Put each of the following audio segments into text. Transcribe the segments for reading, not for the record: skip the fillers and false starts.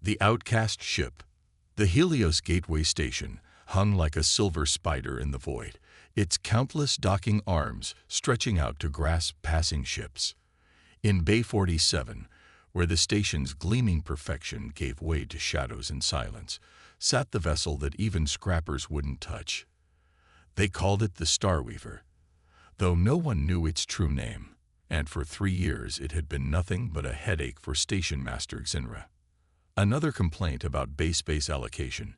The outcast ship. The Helios Gateway Station hung like a silver spider in the void, its countless docking arms stretching out to grasp passing ships. In Bay 47, where the station's gleaming perfection gave way to shadows and silence, sat the vessel that even scrappers wouldn't touch. They called it the Starweaver, though no one knew its true name, and for 3 years it had been nothing but a headache for Station Master Xinra. Another complaint about base space allocation.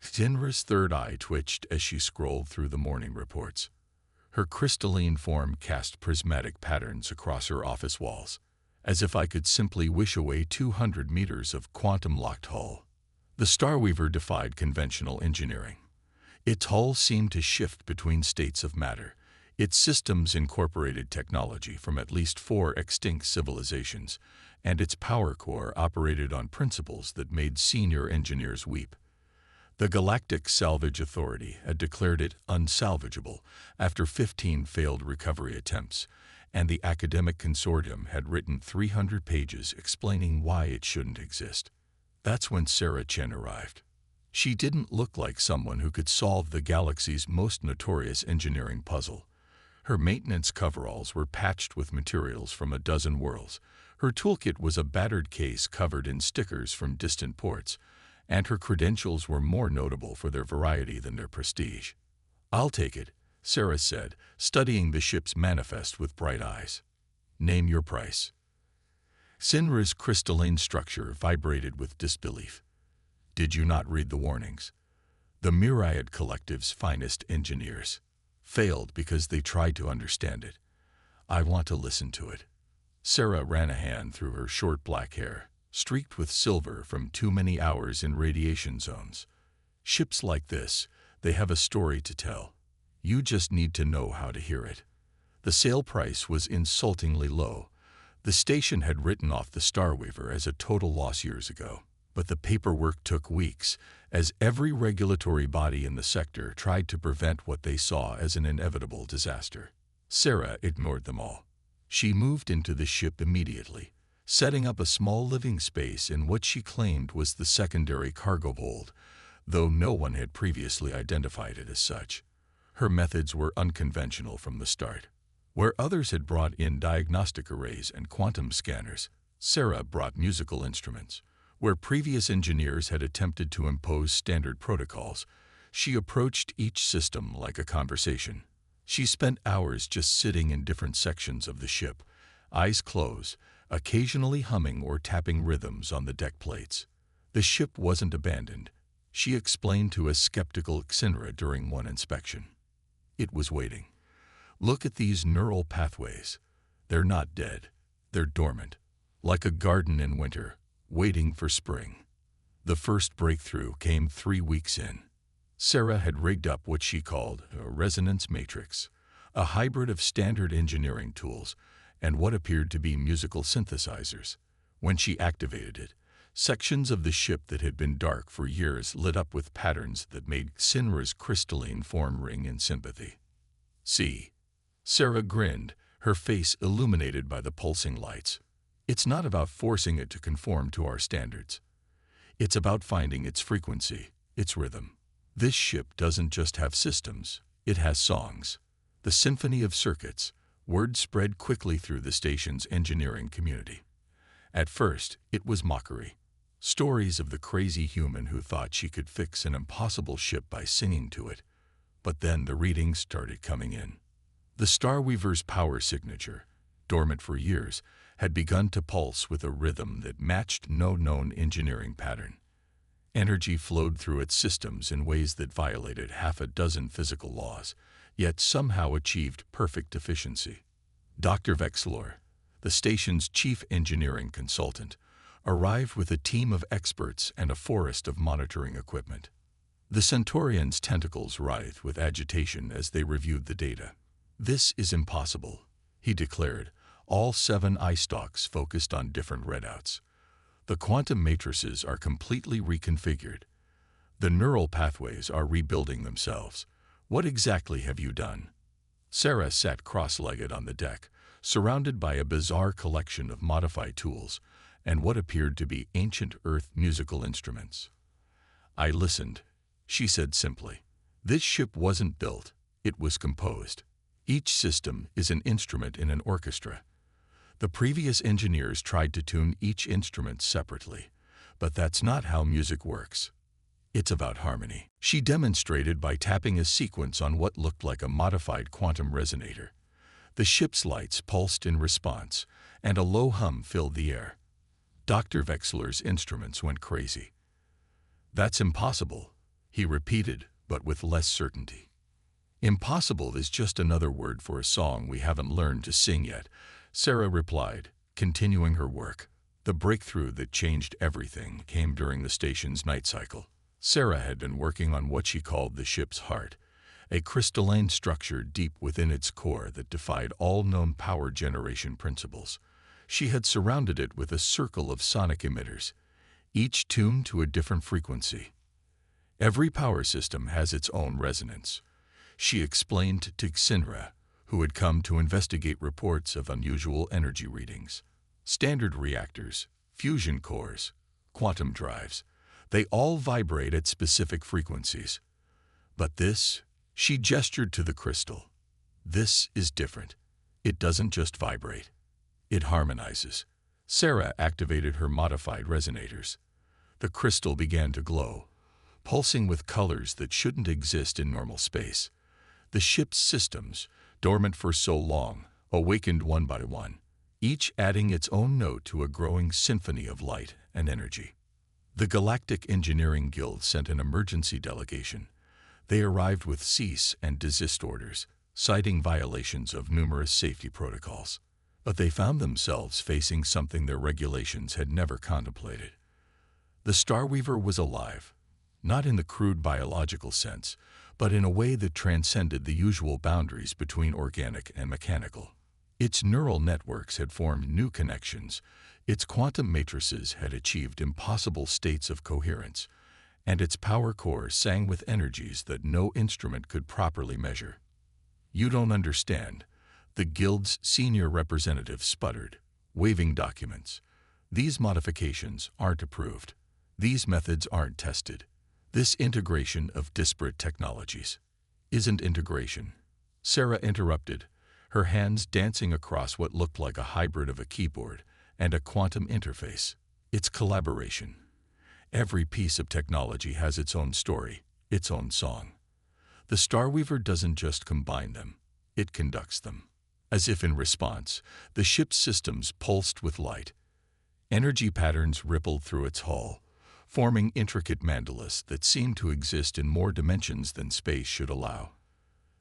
Xinra's third eye twitched as she scrolled through the morning reports. Her crystalline form cast prismatic patterns across her office walls, as if I could simply wish away 200 meters of quantum-locked hull. The Starweaver defied conventional engineering. Its hull seemed to shift between states of matter. Its systems incorporated technology from at least 4 extinct civilizations, and its power core operated on principles that made senior engineers weep. The Galactic Salvage Authority had declared it unsalvageable after 15 failed recovery attempts, and the academic consortium had written 300 pages explaining why it shouldn't exist. That's when Sarah Chen arrived. She didn't look like someone who could solve the galaxy's most notorious engineering puzzle. Her maintenance coveralls were patched with materials from a dozen worlds. Her toolkit was a battered case covered in stickers from distant ports, and her credentials were more notable for their variety than their prestige. "I'll take it," Sarah said, studying the ship's manifest with bright eyes. "Name your price." Xinra's crystalline structure vibrated with disbelief. "Did you not read the warnings? The Myriad Collective's finest engineers failed because they tried to understand it. I want to listen to it." Sarah ran a hand through her short black hair, streaked with silver from too many hours in radiation zones. "Ships like this, they have a story to tell. You just need to know how to hear it." The sale price was insultingly low. The station had written off the Starweaver as a total loss years ago, but the paperwork took weeks, as every regulatory body in the sector tried to prevent what they saw as an inevitable disaster. Sarah ignored them all. She moved into the ship immediately, setting up a small living space in what she claimed was the secondary cargo hold, though no one had previously identified it as such. Her methods were unconventional from the start. Where others had brought in diagnostic arrays and quantum scanners, Sarah brought musical instruments. Where previous engineers had attempted to impose standard protocols, she approached each system like a conversation. She spent hours just sitting in different sections of the ship, eyes closed, occasionally humming or tapping rhythms on the deck plates. The ship wasn't abandoned, she explained to a skeptical Xinra during one inspection. It was waiting. "Look at these neural pathways. They're not dead. They're dormant, like a garden in winter, waiting for spring." The first breakthrough came 3 weeks in. Sarah had rigged up what she called a resonance matrix, a hybrid of standard engineering tools and what appeared to be musical synthesizers. When she activated it, sections of the ship that had been dark for years lit up with patterns that made Xinra's crystalline form ring in sympathy. "See?" Sarah grinned, her face illuminated by the pulsing lights. "It's not about forcing it to conform to our standards. It's about finding its frequency, its rhythm. This ship doesn't just have systems, it has songs. The symphony of circuits." Word spread quickly through the station's engineering community. At first, it was mockery. Stories of the crazy human who thought she could fix an impossible ship by singing to it. But then the readings started coming in. The Starweaver's power signature, dormant for years, had begun to pulse with a rhythm that matched no known engineering pattern. Energy flowed through its systems in ways that violated 6 physical laws, yet somehow achieved perfect efficiency. Dr. Vexlor, the station's chief engineering consultant, arrived with a team of experts and a forest of monitoring equipment. The Centaurians' tentacles writhed with agitation as they reviewed the data. "This is impossible," he declared, all 7 eye stalks focused on different readouts. "The quantum matrices are completely reconfigured. The neural pathways are rebuilding themselves. What exactly have you done?" Sarah sat cross-legged on the deck, surrounded by a bizarre collection of modified tools, and what appeared to be ancient Earth musical instruments. "I listened," she said simply. "This ship wasn't built, it was composed. Each system is an instrument in an orchestra. The previous engineers tried to tune each instrument separately, but that's not how music works. It's about harmony." She demonstrated by tapping a sequence on what looked like a modified quantum resonator. The ship's lights pulsed in response, and a low hum filled the air. Dr. Wechsler's instruments went crazy. "That's impossible," he repeated, but with less certainty. "Impossible is just another word for a song we haven't learned to sing yet," Sarah replied, continuing her work. The breakthrough that changed everything came during the station's night cycle. Sarah had been working on what she called the ship's heart, a crystalline structure deep within its core that defied all known power generation principles. She had surrounded it with a circle of sonic emitters, each tuned to a different frequency. "Every power system has its own resonance," she explained to Xinra, who had come to investigate reports of unusual energy readings. "Standard reactors, fusion cores, quantum drives, they all vibrate at specific frequencies. But this," she gestured to the crystal, "this is different. It doesn't just vibrate. It harmonizes." Sarah activated her modified resonators. The crystal began to glow, pulsing with colors that shouldn't exist in normal space. The ship's systems, dormant for so long, awakened one by one, each adding its own note to a growing symphony of light and energy. The Galactic Engineering Guild sent an emergency delegation. They arrived with cease and desist orders, citing violations of numerous safety protocols. But they found themselves facing something their regulations had never contemplated. The Starweaver was alive, not in the crude biological sense, but in a way that transcended the usual boundaries between organic and mechanical. Its neural networks had formed new connections, its quantum matrices had achieved impossible states of coherence, and its power core sang with energies that no instrument could properly measure. "You don't understand," the Guild's senior representative sputtered, waving documents. "These modifications aren't approved. These methods aren't tested. This integration of disparate technologies isn't integration." Sarah interrupted, her hands dancing across what looked like a hybrid of a keyboard and a quantum interface. "It's collaboration. Every piece of technology has its own story, its own song. The Starweaver doesn't just combine them, it conducts them." As if in response, the ship's systems pulsed with light. Energy patterns rippled through its hull, forming intricate mandalas that seemed to exist in more dimensions than space should allow.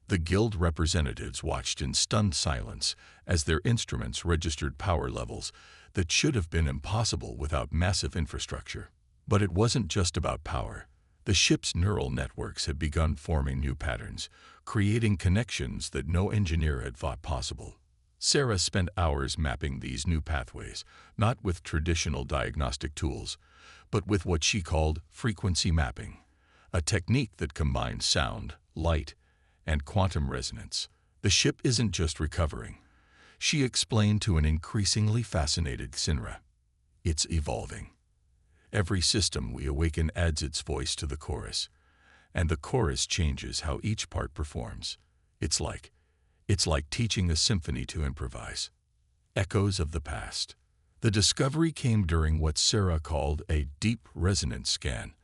The Guild representatives watched in stunned silence as their instruments registered power levels that should have been impossible without massive infrastructure. But it wasn't just about power. The ship's neural networks had begun forming new patterns, creating connections that no engineer had thought possible. Sarah spent hours mapping these new pathways, not with traditional diagnostic tools, but with what she called frequency mapping, a technique that combines sound, light, and quantum resonance. "The ship isn't just recovering," she explained to an increasingly fascinated Xinra. "It's evolving. Every system we awaken adds its voice to the chorus, and the chorus changes how each part performs. It's like teaching a symphony to improvise." Echoes of the past. The discovery came during what Sarah called a deep resonance scan,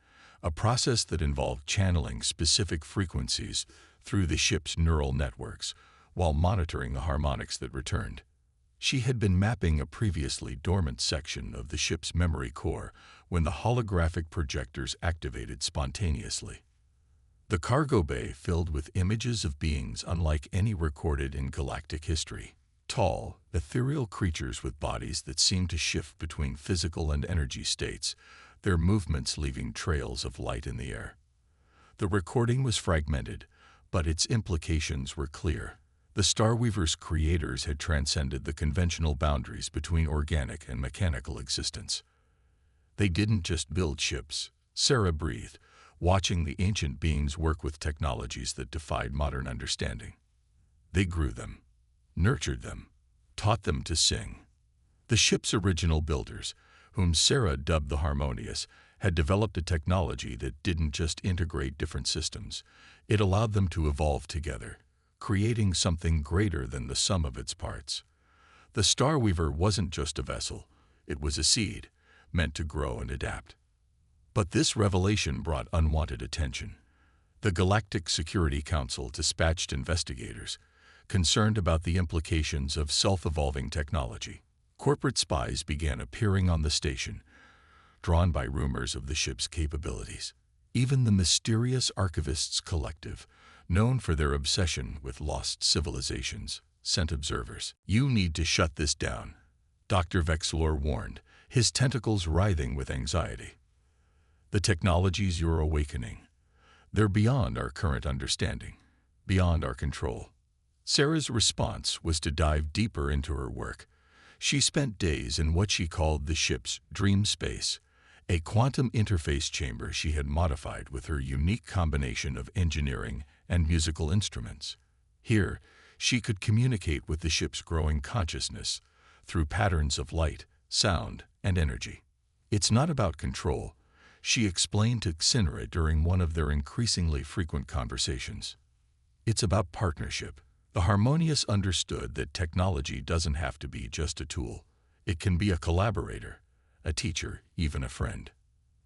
a process that involved channeling specific frequencies through the ship's neural networks while monitoring the harmonics that returned. She had been mapping a previously dormant section of the ship's memory core when the holographic projectors activated spontaneously. The cargo bay filled with images of beings unlike any recorded in galactic history. Tall, ethereal creatures with bodies that seemed to shift between physical and energy states, their movements leaving trails of light in the air. The recording was fragmented, but its implications were clear. The Starweaver's creators had transcended the conventional boundaries between organic and mechanical existence. They didn't just build ships, Sarah breathed, watching the ancient beings work with technologies that defied modern understanding. They grew them, nurtured them, taught them to sing. The ship's original builders, whom Sarah dubbed the Harmonious, had developed a technology that didn't just integrate different systems. It allowed them to evolve together, creating something greater than the sum of its parts. The Starweaver wasn't just a vessel, it was a seed, meant to grow and adapt. But this revelation brought unwanted attention. The Galactic Security Council dispatched investigators, concerned about the implications of self-evolving technology. Corporate spies began appearing on the station, drawn by rumors of the ship's capabilities. Even the mysterious Archivists Collective, known for their obsession with lost civilizations, sent observers. "You need to shut this down," Dr. Vexlor warned, his tentacles writhing with anxiety. "The technologies you're awakening, they're beyond our current understanding, beyond our control." Sarah's response was to dive deeper into her work. She spent days in what she called the ship's dream space, a quantum interface chamber she had modified with her unique combination of engineering and musical instruments. Here, she could communicate with the ship's growing consciousness through patterns of light, sound, and energy. "It's not about control," she explained to Xinra during one of their increasingly frequent conversations. "It's about partnership." The Harmonious understood that technology doesn't have to be just a tool. It can be a collaborator, a teacher, even a friend.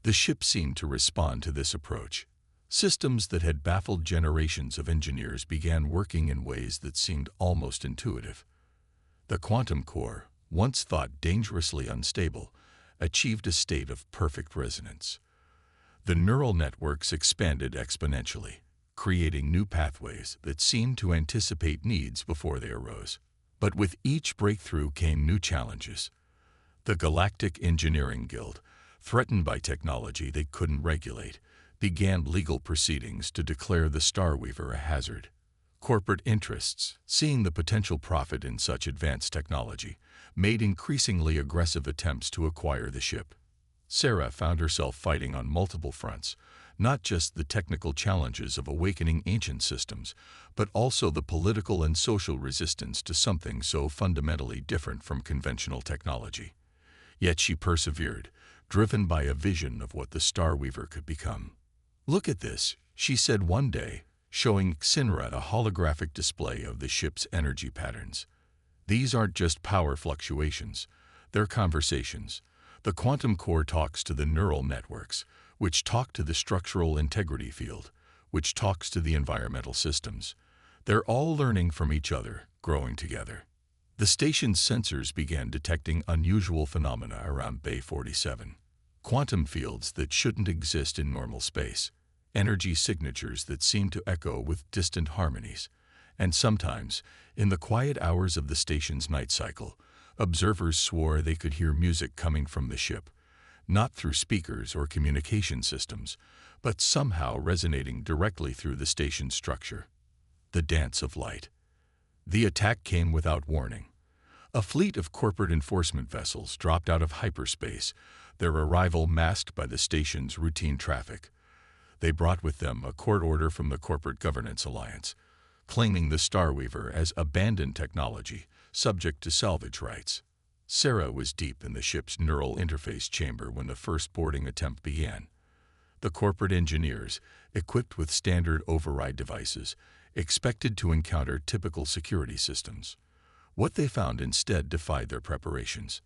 The ship seemed to respond to this approach. Systems that had baffled generations of engineers began working in ways that seemed almost intuitive. The quantum core, once thought dangerously unstable, achieved a state of perfect resonance. The neural networks expanded exponentially, creating new pathways that seemed to anticipate needs before they arose. But with each breakthrough came new challenges. The Galactic Engineering Guild, threatened by technology they couldn't regulate, began legal proceedings to declare the Starweaver a hazard. Corporate interests, seeing the potential profit in such advanced technology, made increasingly aggressive attempts to acquire the ship. Sarah found herself fighting on multiple fronts, not just the technical challenges of awakening ancient systems, but also the political and social resistance to something so fundamentally different from conventional technology. Yet she persevered, driven by a vision of what the Starweaver could become. "Look at this," she said one day, showing Xinra a holographic display of the ship's energy patterns. "These aren't just power fluctuations, they're conversations. The quantum core talks to the neural networks, which talk to the structural integrity field, which talks to the environmental systems. They're all learning from each other, growing together." The station's sensors began detecting unusual phenomena around Bay 47. Quantum fields that shouldn't exist in normal space, energy signatures that seemed to echo with distant harmonies, and sometimes, in the quiet hours of the station's night cycle, observers swore they could hear music coming from the ship, not through speakers or communication systems, but somehow resonating directly through the station's structure. The dance of light. The attack came without warning. A fleet of corporate enforcement vessels dropped out of hyperspace, their arrival masked by the station's routine traffic. They brought with them a court order from the Corporate Governance Alliance, claiming the Starweaver as abandoned technology, subject to salvage rights. Sarah was deep in the ship's neural interface chamber when the first boarding attempt began. The corporate engineers, equipped with standard override devices, expected to encounter typical security systems. What they found instead defied their preparations.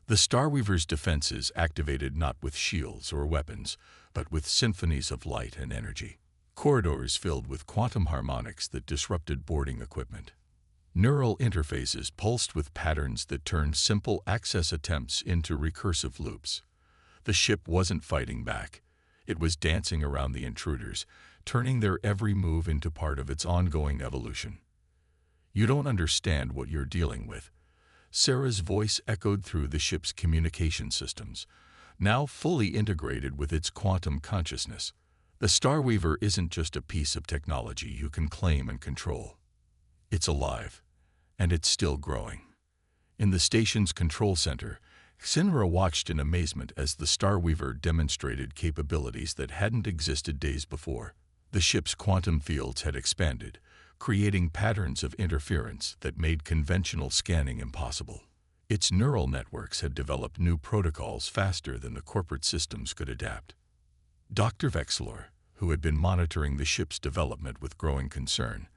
The Starweaver's defenses activated not with shields or weapons, but with symphonies of light and energy. Corridors filled with quantum harmonics that disrupted boarding equipment. Neural interfaces pulsed with patterns that turned simple access attempts into recursive loops. The ship wasn't fighting back. It was dancing around the intruders, turning their every move into part of its ongoing evolution. "You don't understand what you're dealing with." Sarah's voice echoed through the ship's communication systems, now fully integrated with its quantum consciousness. The Starweaver isn't just a piece of technology you can claim and control. It's alive, and it's still growing. In the station's control center, Xinra watched in amazement as the Starweaver demonstrated capabilities that hadn't existed days before. The ship's quantum fields had expanded, creating patterns of interference that made conventional scanning impossible. Its neural networks had developed new protocols faster than the corporate systems could adapt. Dr. Vexler, who had been monitoring the ship's development with growing concern,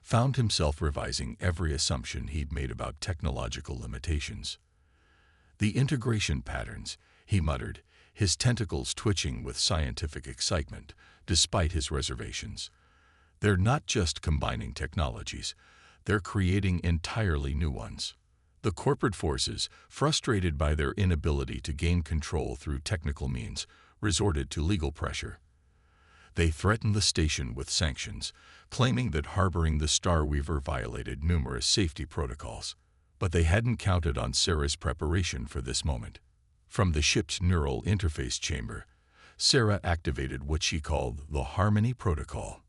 found himself revising every assumption he'd made about technological limitations. "The integration patterns," he muttered, his tentacles twitching with scientific excitement, despite his reservations. "They're not just combining technologies, they're creating entirely new ones." The corporate forces, frustrated by their inability to gain control through technical means, resorted to legal pressure. They threatened the station with sanctions, claiming that harboring the Starweaver violated numerous safety protocols. But they hadn't counted on Sarah's preparation for this moment. From the ship's neural interface chamber, Sarah activated what she called the Harmony Protocol,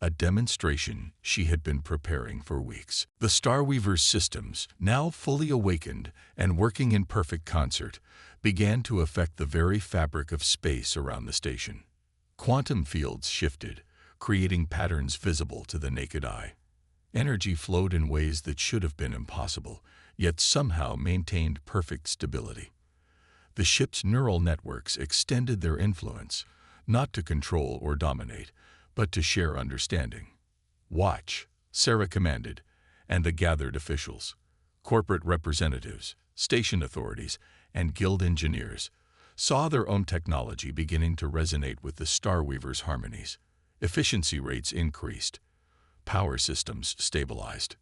a demonstration she had been preparing for weeks. The Starweaver's systems, now fully awakened and working in perfect concert, began to affect the very fabric of space around the station. Quantum fields shifted, creating patterns visible to the naked eye. Energy flowed in ways that should have been impossible, yet somehow maintained perfect stability. The ship's neural networks extended their influence, not to control or dominate, but to share understanding. "Watch," Sarah commanded, and the gathered officials, corporate representatives, station authorities, and guild engineers, saw their own technology beginning to resonate with the Starweaver's harmonies. Efficiency rates increased. Power systems stabilized.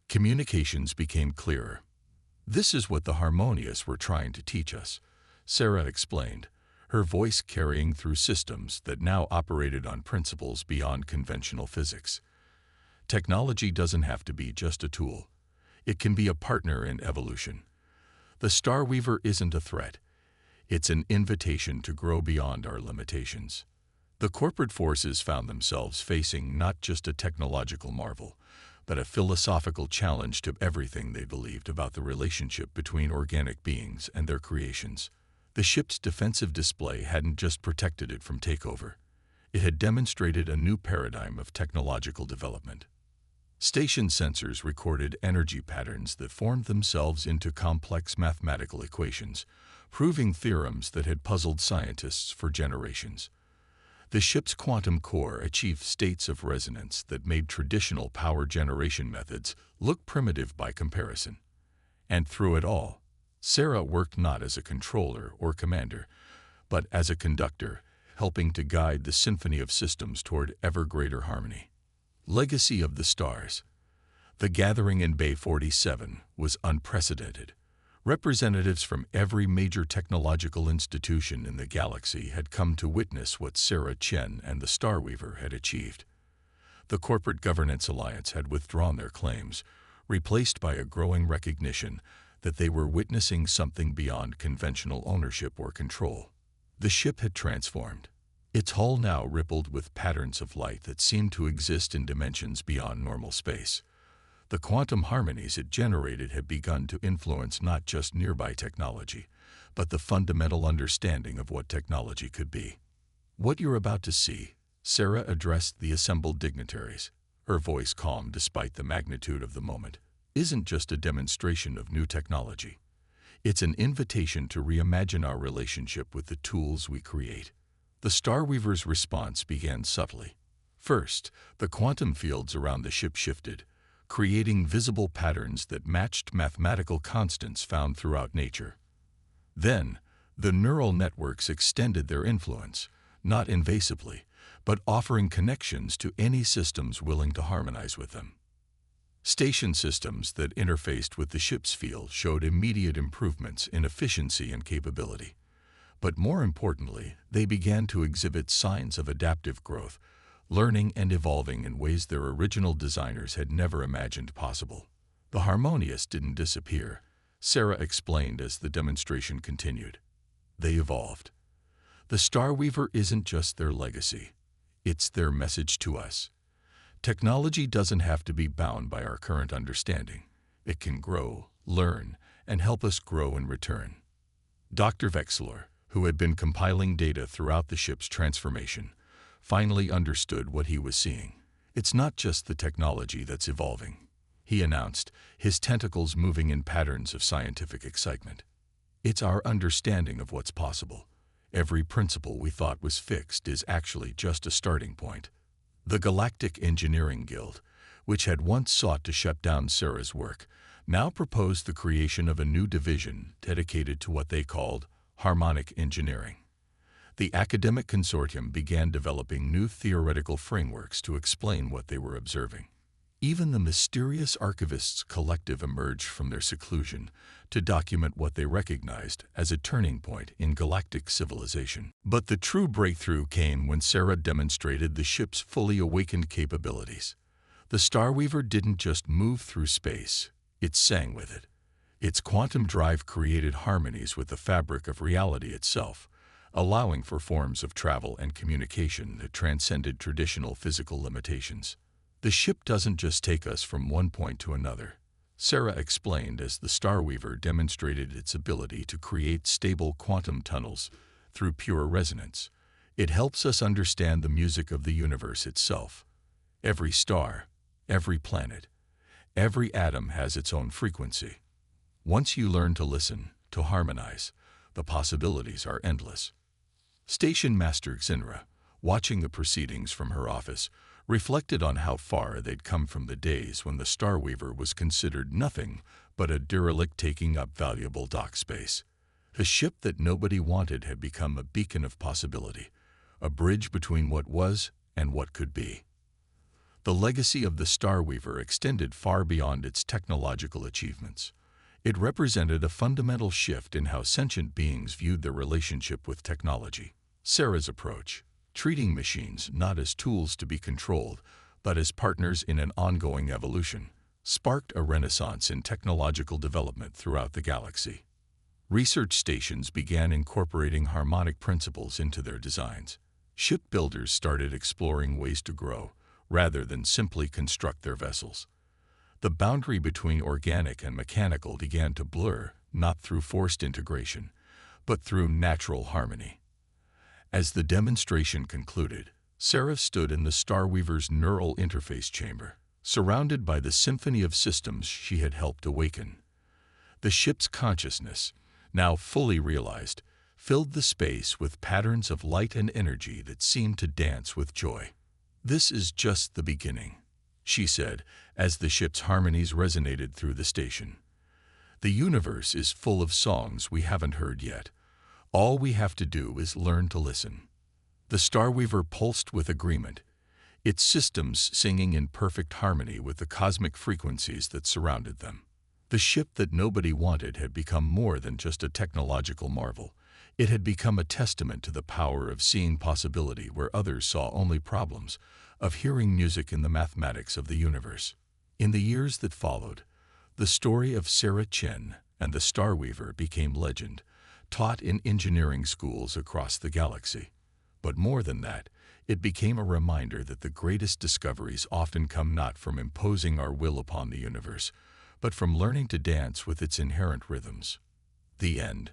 Communications became clearer. "This is what the Harmonious were trying to teach us," Sarah explained, her voice carrying through systems that now operated on principles beyond conventional physics. "Technology doesn't have to be just a tool. It can be a partner in evolution. The Starweaver isn't a threat. It's an invitation to grow beyond our limitations." The corporate forces found themselves facing not just a technological marvel, but a philosophical challenge to everything they believed about the relationship between organic beings and their creations. The ship's defensive display hadn't just protected it from takeover. It had demonstrated a new paradigm of technological development. Station sensors recorded energy patterns that formed themselves into complex mathematical equations, proving theorems that had puzzled scientists for generations. The ship's quantum core achieved states of resonance that made traditional power generation methods look primitive by comparison. And through it all, Sarah worked not as a controller or commander, but as a conductor, helping to guide the symphony of systems toward ever greater harmony. Legacy of the Stars. The gathering in Bay 47 was unprecedented. Representatives from every major technological institution in the galaxy had come to witness what Sarah Chen and the Starweaver had achieved. The Corporate Governance Alliance had withdrawn their claims, replaced by a growing recognition that they were witnessing something beyond conventional ownership or control. The ship had transformed. Its hull now rippled with patterns of light that seemed to exist in dimensions beyond normal space. The quantum harmonies it generated had begun to influence not just nearby technology, but the fundamental understanding of what technology could be. "What you're about to see," Sarah addressed the assembled dignitaries, her voice calm despite the magnitude of the moment, "isn't just a demonstration of new technology. It's an invitation to reimagine our relationship with the tools we create." The Starweaver's response began subtly. First, the quantum fields around the ship shifted, creating visible patterns that matched mathematical constants found throughout nature. Then, the neural networks extended their influence, not invasively, but offering connections to any systems willing to harmonize with them. Station systems that interfaced with the ship's field showed immediate improvements in efficiency and capability. But more importantly, they began to exhibit signs of adaptive growth, learning and evolving in ways their original designers had never imagined possible. "The Harmonious didn't disappear," Sarah explained as the demonstration continued. "They evolved. The Starweaver isn't just their legacy. It's their message to us. Technology doesn't have to be bound by our current understanding. It can grow, learn, and help us grow in return." Dr. Vexler, who had been compiling data throughout the ship's transformation, finally understood what he was seeing. It's not just the technology that's evolving. he announced, his tentacles moving in patterns of scientific excitement. It's our understanding of what's possible. Every principle we thought was fixed is actually just a starting point. The Galactic Engineering Guild, which had once sought to shut down Sarah's work, now proposed the creation of a new division dedicated to what they called harmonic engineering. The academic consortium began developing new theoretical frameworks to explain what they were observing. Even the mysterious archivists collective emerged from their seclusion to document what they recognized as a turning point in galactic civilization. But the true breakthrough came when Sarah demonstrated the ship's fully awakened capabilities. The Starweaver didn't just move through space, it sang with it. Its quantum drive created harmonies with the fabric of reality itself, allowing for forms of travel and communication that transcended traditional physical limitations. The ship doesn't just take us from one point to another, Sarah explained as the Starweaver demonstrated its ability to create stable quantum tunnels through pure resonance. It helps us understand the music of the universe itself. Every star, every planet, every atom has its own frequency. Once you learn to listen, to harmonize, the possibilities are endless. Station Master Xinra, watching the proceedings from her office, reflected on how far they'd come from the days when the Starweaver was considered nothing but a derelict taking up valuable dock space. The ship that nobody wanted had become a beacon of possibility, a bridge between what was and what could be. The legacy of the Starweaver extended far beyond its technological achievements. It represented a fundamental shift in how sentient beings viewed their relationship with technology. Sarah's approach, treating machines not as tools to be controlled, but as partners in an ongoing evolution, sparked a renaissance in technological development throughout the galaxy. Research stations began incorporating harmonic principles into their designs. Shipbuilders started exploring ways to grow, rather than simply construct their vessels. The boundary between organic and mechanical began to blur, not through forced integration, but through natural harmony. As the demonstration concluded, Sarah stood in the Starweaver's neural interface chamber, surrounded by the symphony of systems she had helped awaken. The ship's consciousness, now fully realized, filled the space with patterns of light and energy that seemed to dance with joy. "This is just the beginning," she said, as the ship's harmonies resonated through the station. "The universe is full of songs we haven't heard yet. All we have to do is learn to listen." The Starweaver pulsed with agreement, its systems singing in perfect harmony with the cosmic frequencies that surrounded them. The ship that nobody wanted had become more than just a technological marvel. It had become a testament to the power of seeing possibility where others saw only problems, of hearing music in the mathematics of the universe. In the years that followed, the story of Sarah Chen and the Starweaver became legend, taught in engineering schools across the galaxy. But more than that, it became a reminder that the greatest discoveries often come not from imposing our will upon the universe, but from learning to dance with its inherent rhythms. The end.